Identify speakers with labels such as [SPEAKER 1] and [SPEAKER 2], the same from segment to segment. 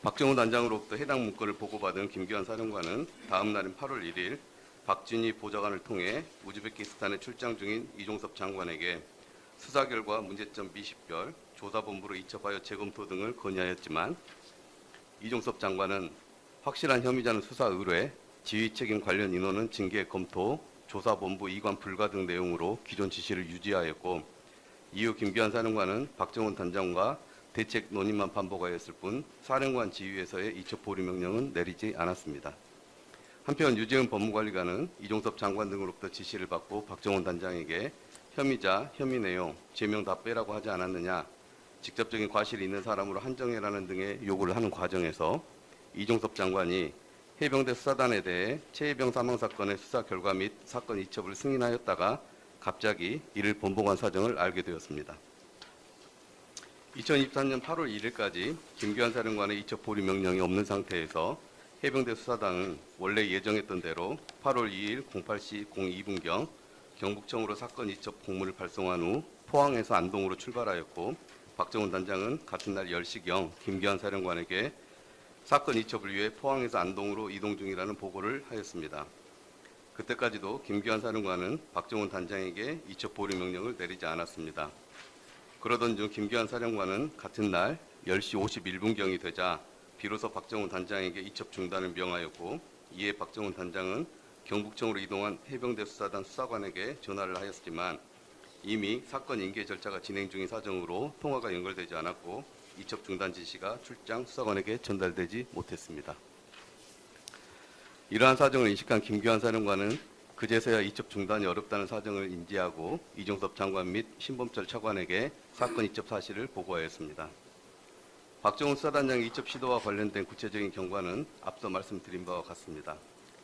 [SPEAKER 1] 박정훈 단장으로부터 해당 문건을 보고받은 김기환 사령관은 다음 날인 8월 1일 박진희 보좌관을 통해 우즈베키스탄에 출장 중인 이종섭 장관에게 수사 결과 문제점 미식별, 조사본부로 이첩하여 재검토 등을 건의하였지만 이종섭 장관은 확실한 혐의자는 수사 의뢰, 지휘책임 관련 인원은 징계 검토, 조사본부 이관 불가 등 내용으로 기존 지시를 유지하였고, 이후 김기환 사령관은 박정훈 단장과 대책 논의만 반복하였을 뿐 사령관 지휘에서의 이첩 보류 명령은 내리지 않았습니다. 한편 유재은 법무관리관은 이종섭 장관 등으로부터 지시를 받고 박정훈 단장에게 혐의자, 혐의 내용, 제명 다 빼라고 하지 않았느냐, 직접적인 과실이 있는 사람으로 한정해라는 등의 요구를 하는 과정에서 이종섭 장관이 해병대 수사단에 대해 최해병 사망 사건의 수사 결과 및 사건 이첩을 승인하였다가 갑자기 이를 번복한 사정을 알게 되었습니다. 2023년 8월 1일까지 김기환 사령관의 이첩 보류 명령이 없는 상태에서 해병대 수사단은 원래 예정했던 대로 8월 2일 08시 02분경 경북청으로 사건 이첩 공문을 발송한 후 포항에서 안동으로 출발하였고, 박정훈 단장은 같은 날 10시경 김기환 사령관에게 사건 이첩을 위해 포항에서 안동으로 이동 중이라는 보고를 하였습니다. 그때까지도 김기환 사령관은 박정훈 단장에게 이첩 보류 명령을 내리지 않았습니다. 그러던 중 김기환 사령관은 같은 날 10시 51분경이 되자 비로소 박정훈 단장에게 이첩 중단을 명하였고, 이에 박정훈 단장은 경북청으로 이동한 해병대 수사단 수사관에게 전화를 하였지만 이미 사건 인계 절차가 진행 중인 사정으로 통화가 연결되지 않았고 이첩 중단 지시가 출장 수사관에게 전달되지 못했습니다. 이러한 사정을 인식한 김기환 사령관은 그제서야 이첩 중단이 어렵다는 사정을 인지하고 이종섭 장관 및 신범철 차관에게 사건 이첩 사실을 보고하였습니다. 박정훈 수사단장의 이첩 시도와 관련된 구체적인 경과는 앞서 말씀드린 바와 같습니다.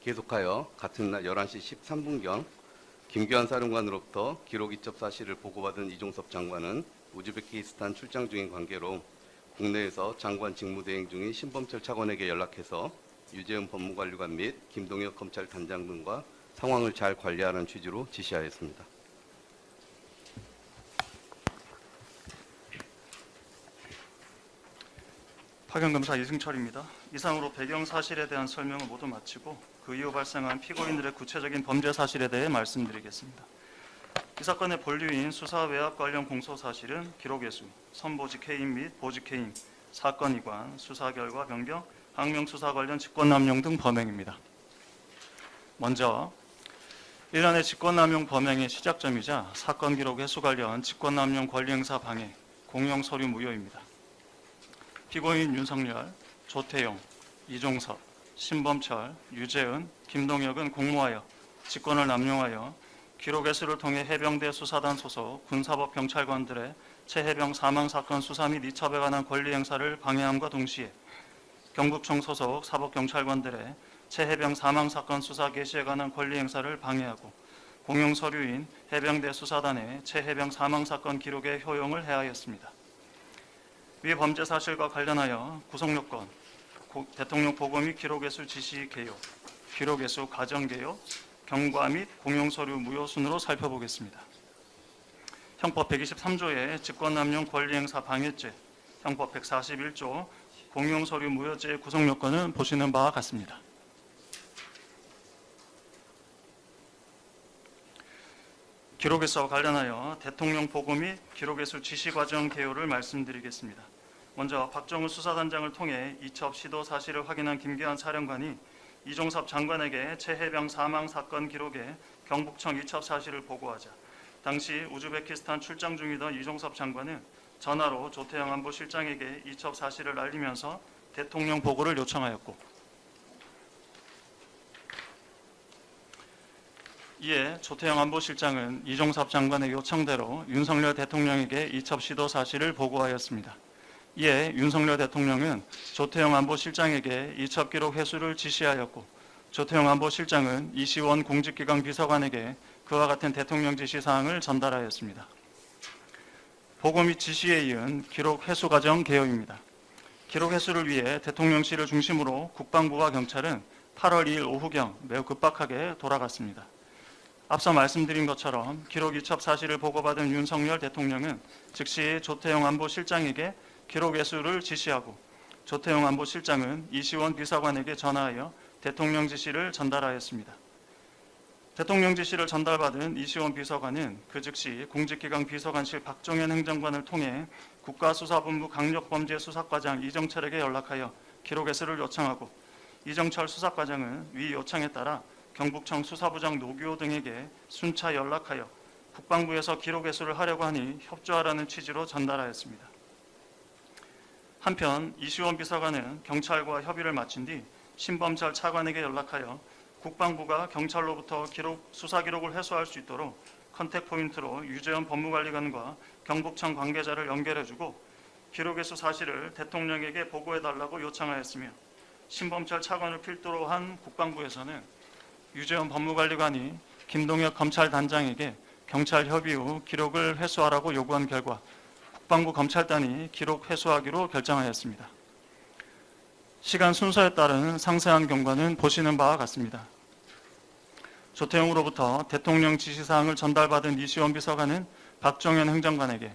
[SPEAKER 1] 계속하여 같은 날 11시 13분경 김기환 사령관으로부터 기록 이첩 사실을 보고받은 이종섭 장관은 우즈베키스탄 출장 중인 관계로 국내에서 장관 직무대행 중인 신범철 차관에게 연락해서 유재은 법무관리관 및 김동혁 검찰단장 등과 상황을 잘 관리하는 취지로 지시하였습니다.
[SPEAKER 2] 파견검사 이승철입니다. 이상으로 배경 사실에 대한 설명을 모두 마치고 그 이후 발생한 피고인들의 구체적인 범죄 사실에 대해 말씀드리겠습니다. 이 사건의 본류인 수사 외압 관련 공소 사실은 기록 예수, 선보직 해임 및 보직 해임, 사건 이관, 수사 결과 변경, 항명 수사 관련 직권남용 등 범행입니다. 먼저 일련의 직권남용 범행의 시작점이자 사건 기록 회수 관련 직권남용 권리행사 방해, 공용 서류 무효입니다. 피고인 윤석열, 조태용, 이종섭, 신범철, 유재은, 김동혁은 공모하여 직권을 남용하여 기록 회수를 통해 해병대 수사단 소속 군사법 경찰관들의 최해병 사망 사건 수사 및 이첩에 관한 권리 행사를 방해함과 동시에 경북청 소속 사법경찰관들의 최해병 사망 사건 수사 개시에 관한 권리 행사를 방해하고 공용 서류인 해병대 수사단의 최해병 사망 사건 기록에 효용을 해하였습니다. 위 범죄 사실과 관련하여 구속요건, 대통령 보고 및 기록예수 지시 개요, 기록예수 과정 개요, 경과 및 공용서류 무효 순으로 살펴보겠습니다. 형법 123조의 직권남용 권리행사 방해죄, 형법 141조 공용서류 무효죄의 구속요건은 보시는 바와 같습니다. 기록예수와 관련하여 대통령 보고 및 기록예수 지시 과정 개요를 말씀드리겠습니다. 먼저 박정훈 수사단장을 통해 이첩 시도 사실을 확인한 김기환 사령관이 이종섭 장관에게 최해병 사망 사건 기록에 경북청 이첩 사실을 보고하자 당시 우즈베키스탄 출장 중이던 이종섭 장관은 전화로 조태영 안보실장에게 이첩 사실을 알리면서 대통령 보고를 요청하였고, 이에 조태영 안보실장은 이종섭 장관의 요청대로 윤석열 대통령에게 이첩 시도 사실을 보고하였습니다. 이에 윤석열 대통령은 조태영 안보실장에게 이첩 기록 회수를 지시하였고, 조태영 안보실장은 이시원 공직기강 비서관에게 그와 같은 대통령 지시 사항을 전달하였습니다. 보고 및 지시에 이은 기록 회수 과정 개요입니다. 기록 회수를 위해 대통령실을 중심으로 국방부와 경찰은 8월 2일 오후경 매우 급박하게 돌아갔습니다. 앞서 말씀드린 것처럼 기록 이첩 사실을 보고받은 윤석열 대통령은 즉시 조태영 안보실장에게 기록 회수를 지시하고 조태용 안보실장은 이시원 비서관에게 전화하여 대통령 지시를 전달하였습니다. 대통령 지시를 전달받은 이시원 비서관은 그 즉시 공직기강 비서관실 박종현 행정관을 통해 국가수사본부 강력범죄수사과장 이정철에게 연락하여 기록 회수를 요청하고, 이정철 수사과장은 위 요청에 따라 경북청 수사부장 노규호 등에게 순차 연락하여 국방부에서 기록 회수를 하려고 하니 협조하라는 취지로 전달하였습니다. 한편 이시원 비서관은 경찰과 협의를 마친 뒤 신범철 차관에게 연락하여 국방부가 경찰로부터 수사 기록을 회수할 수 있도록 컨택 포인트로 유재현 법무관리관과 경북청 관계자를 연결해주고 기록 회수 사실을 대통령에게 보고해달라고 요청하였으며, 신범철 차관을 필두로 한 국방부에서는 유재현 법무관리관이 김동혁 검찰단장에게 경찰 협의 후 기록을 회수하라고 요구한 결과 국방부 검찰단이 기록 회수하기로 결정하였습니다. 시간 순서에 따른 상세한 경과는 보시는 바와 같습니다. 조태용으로부터 대통령 지시사항을 전달받은 이시원 비서관은 박종현 행정관에게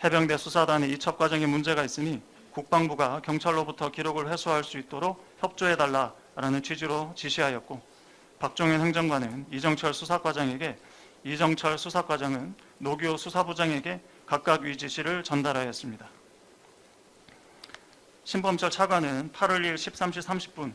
[SPEAKER 2] 해병대 수사단의 이첩 과정에 문제가 있으니 국방부가 경찰로부터 기록을 회수할 수 있도록 협조해달라라는 취지로 지시하였고, 박종현 행정관은 이정철 수사과장에게, 이정철 수사과장은 노규호 수사부장에게 각각 위 지시를 전달하였습니다. 신범철 차관은 8월 1일 13시 30분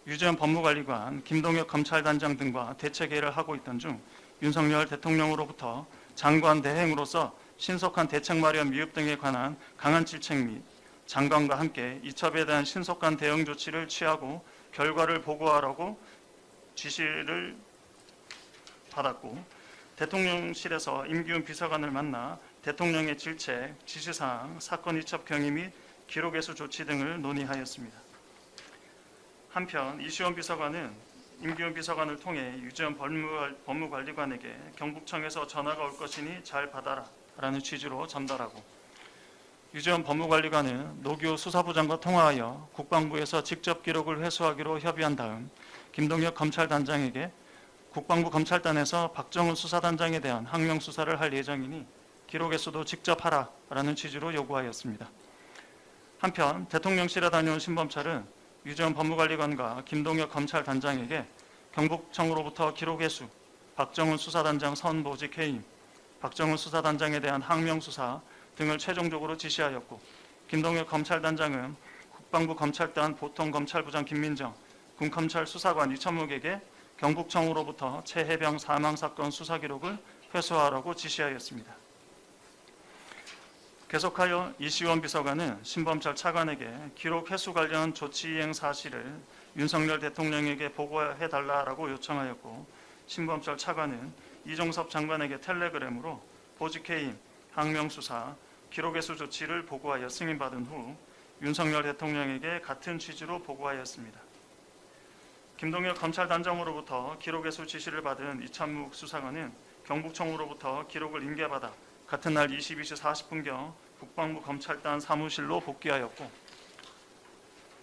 [SPEAKER 2] 유재현 법무관리관, 김동혁 검찰단장 등과 대책회의를 하고 있던 중 윤석열 대통령으로부터 장관 대행으로서 신속한 대책 마련 미흡 등에 관한 강한 질책 및 장관과 함께 이첩에 대한 신속한 대응 조치를 취하고 결과를 보고하라고 지시를 받았고, 대통령실에서 임기훈 비서관을 만나 대통령의 질책, 지시사항, 사건 이첩 경위 및 기록 회수 조치 등을 논의하였습니다. 한편 이시원 비서관은 임기훈 비서관을 통해 유재현 법무관리관에게 경북청에서 전화가 올 것이니 잘 받아라 라는 취지로 전달하고, 유재현 법무관리관은 노규호 수사부장과 통화하여 국방부에서 직접 기록을 회수하기로 협의한 다음 김동혁 검찰단장에게 국방부 검찰단에서 박정훈 수사단장에 대한 항명 수사를 할 예정이니 기록 회수도 직접 하라라는 취지로 요구하였습니다. 한편 대통령실에 다녀온 신범철은 유재현 법무관리관과 김동혁 검찰단장에게 경북청으로부터 기록 회수, 박정훈 수사단장 선보직 해임, 박정훈 수사단장에 대한 항명 수사 등을 최종적으로 지시하였고, 김동혁 검찰단장은 국방부 검찰단 보통검찰부장 김민정, 군검찰 수사관 이천묵에게 경북청으로부터 최해병 사망사건 수사 기록을 회수하라고 지시하였습니다. 계속하여 이시원 비서관은 신범철 차관에게 기록 회수 관련 조치 이행 사실을 윤석열 대통령에게 보고해달라고 요청하였고, 신범철 차관은 이종섭 장관에게 텔레그램으로 보직해임, 항명수사, 기록 회수 조치를 보고하여 승인받은 후 윤석열 대통령에게 같은 취지로 보고하였습니다. 김동혁 검찰단장으로부터 기록 회수 지시를 받은 이찬묵 수사관은 경북청으로부터 기록을 인계받아 같은 날 22시 40분경 국방부 검찰단 사무실로 복귀하였고,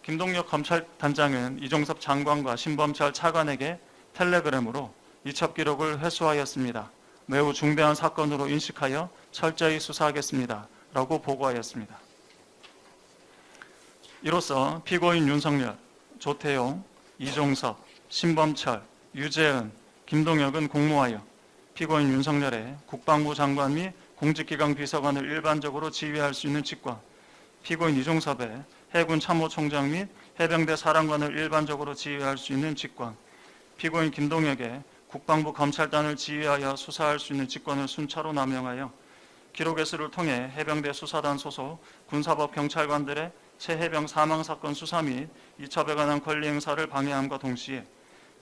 [SPEAKER 2] 김동혁 검찰단장은 이종섭 장관과 신범철 차관에게 텔레그램으로 이첩 기록을 회수하였습니다. 매우 중대한 사건으로 인식하여 철저히 수사하겠습니다. 라고 보고하였습니다. 이로써 피고인 윤석열, 조태용, 이종섭, 신범철, 유재은, 김동혁은 공모하여 피고인 윤석열의 국방부 장관 및 공직기강 비서관을 일반적으로 지휘할 수 있는 직권, 피고인 이종섭의 해군 참모총장 및 해병대 사령관을 일반적으로 지휘할 수 있는 직권, 피고인 김동혁의 국방부 검찰단을 지휘하여 수사할 수 있는 직권을 순차로 남용하여 기록 회수를 통해 해병대 수사단 소속 군사법 경찰관들의 최해병 사망사건 수사 및 이첩에 관한 권리 행사를 방해함과 동시에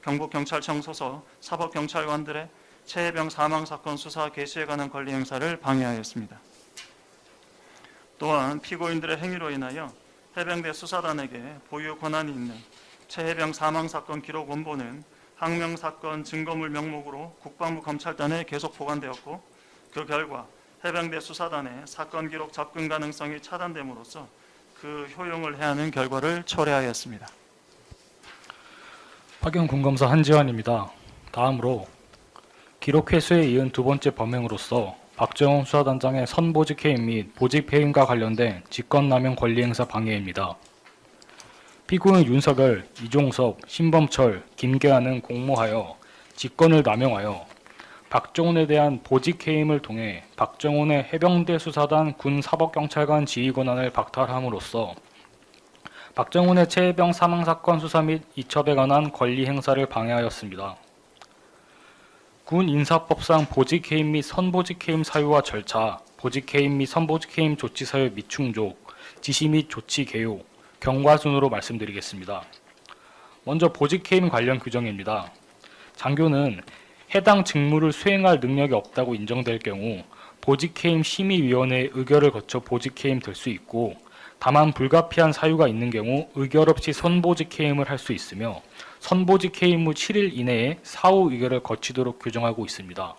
[SPEAKER 2] 경북경찰청 소속 사법경찰관들의 최해병 사망사건 수사 개시에 관한 권리 행사를 방해하였습니다. 또한 피고인들의 행위로 인하여 해병대 수사단에게 보유 권한이 있는 최해병 사망사건 기록 원본은 항명사건 증거물 명목으로 국방부 검찰단에 계속 보관되었고, 그 결과 해병대 수사단의 사건 기록 접근 가능성이 차단됨으로써 그 효용을 해하는 결과를 초래하였습니다.
[SPEAKER 3] 파견 군검사 한지환입니다. 다음으로 기록 회수에 이은 두 번째 범행으로서 박정훈 수사단장의 선보직 해임 및 보직 해임과 관련된 직권남용 권리행사 방해입니다. 피고인 윤석열, 이종섭, 신범철, 김계한은 공모하여 직권을 남용하여 박정훈에 대한 보직해임을 통해 박정훈의 해병대 수사단 군 사법경찰관 지휘 권한을 박탈함으로써 박정훈의 최혜병 사망사건 수사 및 이첩에 관한 권리 행사를 방해하였습니다. 군 인사법상 보직해임 및 선보직해임 사유와 절차, 보직해임 및 선보직해임 조치 사유 미충족, 지시 및 조치 개요, 경과 순으로 말씀드리겠습니다. 먼저 보직해임 관련 규정입니다. 장교는 해당 직무를 수행할 능력이 없다고 인정될 경우 보직해임 심의위원회의 의결을 거쳐 보직해임 될 수 있고, 다만 불가피한 사유가 있는 경우 의결 없이 선보직해임을 할 수 있으며 선보직해임 후 7일 이내에 사후 의결을 거치도록 규정하고 있습니다.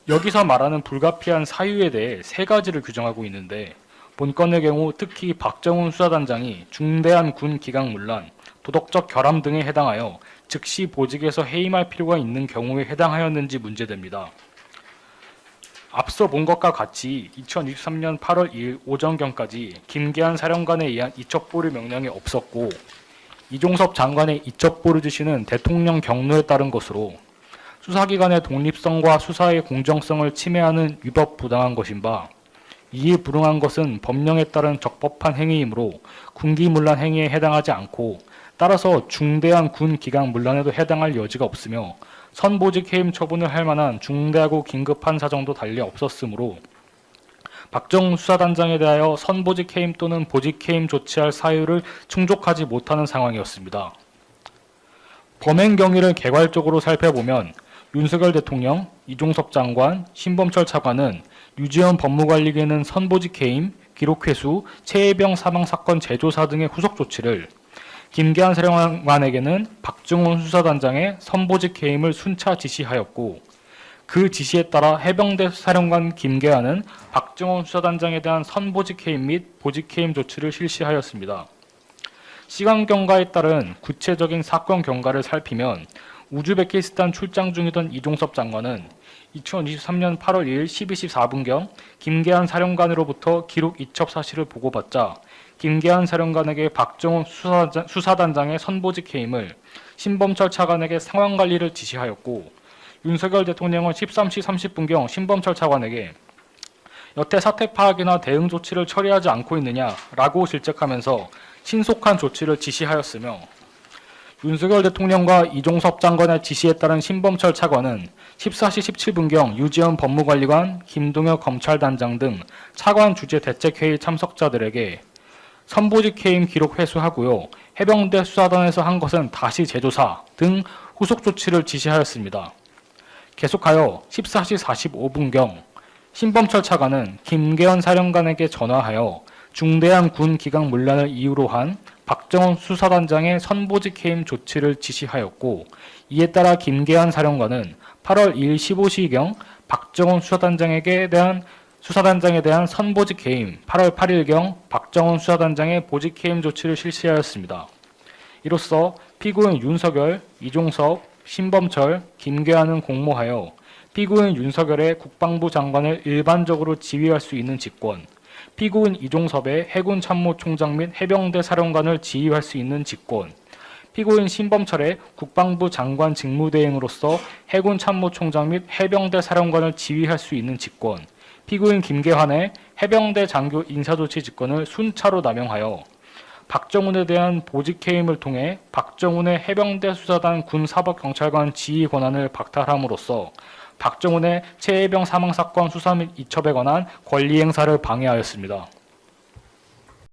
[SPEAKER 3] 여기서 말하는 불가피한 사유에 대해 세 가지를 규정하고 있는데, 본건의 경우 특히 박정훈 수사단장이 중대한 군 기강문란, 도덕적 결함 등에 해당하여 즉시 보직에서 해임할 필요가 있는 경우에 해당하였는지 문제됩니다. 앞서 본 것과 같이 2023년 8월 2일 오전경까지 김계한 사령관에 의한 이첩보류 명령이 없었고, 이종섭 장관의 이첩보류 지시는 대통령 경로에 따른 것으로 수사기관의 독립성과 수사의 공정성을 침해하는 위법 부당한 것인 바, 이에 불응한 것은 법령에 따른 적법한 행위이므로 군기문란 행위에 해당하지 않고, 따라서 중대한 군 기강문란에도 해당할 여지가 없으며 선보직 해임 처분을 할 만한 중대하고 긴급한 사정도 달리 없었으므로 박정훈 수사단장에 대하여 선보직 해임 또는 보직 해임 조치할 사유를 충족하지 못하는 상황이었습니다. 범행 경위를 개괄적으로 살펴보면 윤석열 대통령, 이종섭 장관, 신범철 차관은 유지원 법무관리계는 선보직 해임, 기록회수, 최혜병 사망사건 재조사 등의 후속 조치를, 김계한 사령관에게는 박정훈 수사단장의 선보직 해임을 순차 지시하였고, 그 지시에 따라 해병대 사령관 김계한은 박정훈 수사단장에 대한 선보직 해임 및 보직 해임 조치를 실시하였습니다. 시간 경과에 따른 구체적인 사건 경과를 살피면 우즈베키스탄 출장 중이던 이종섭 장관은 2023년 8월 2일 12시 4분경 김계한 사령관으로부터 기록 이첩 사실을 보고받자 김계한 사령관에게 박정훈 수사단장의 선보직 해임을, 신범철 차관에게 상황관리를 지시하였고, 윤석열 대통령은 13시 30분경 신범철 차관에게 여태 사태 파악이나 대응 조치를 처리하지 않고 있느냐라고 질책하면서 신속한 조치를 지시하였으며, 윤석열 대통령과 이종섭 장관의 지시에 따른 신범철 차관은 14시 17분경 유지원 법무관리관, 김동혁 검찰단장 등 차관 주재 대책회의 참석자들에게 선보직 해임 기록 회수하고요, 해병대 수사단에서 한 것은 다시 재조사 등 후속 조치를 지시하였습니다. 계속하여 14시 45분경 신범철 차관은 김계한 사령관에게 전화하여 중대한 군 기강문란을 이유로 한 박정훈 수사단장의 선보직 해임 조치를 지시하였고, 이에 따라 김계한 사령관은 8월 2일 15시경 박정훈 수사단장에 대한 선보직 해임, 8월 8일경 박정훈 수사단장의 보직 해임 조치를 실시하였습니다. 이로써 피고인 윤석열, 이종섭, 신범철, 김계한은 공모하여 피고인 윤석열의 국방부 장관을 일반적으로 지휘할 수 있는 직권, 피고인 이종섭의 해군 참모총장 및 해병대 사령관을 지휘할 수 있는 직권, 피고인 신범철의 국방부 장관 직무대행으로서 해군 참모총장 및 해병대 사령관을 지휘할 수 있는 직권, 피고인 김계환의 해병대 장교 인사조치 직권을 순차로 남용하여 박정훈에 대한 보직해임을 통해 박정훈의 해병대 수사단 군사법경찰관 지휘 권한을 박탈함으로써 박정훈의 최혜병 사망사건 수사 및 이첩에 관한 권리 행사를 방해하였습니다.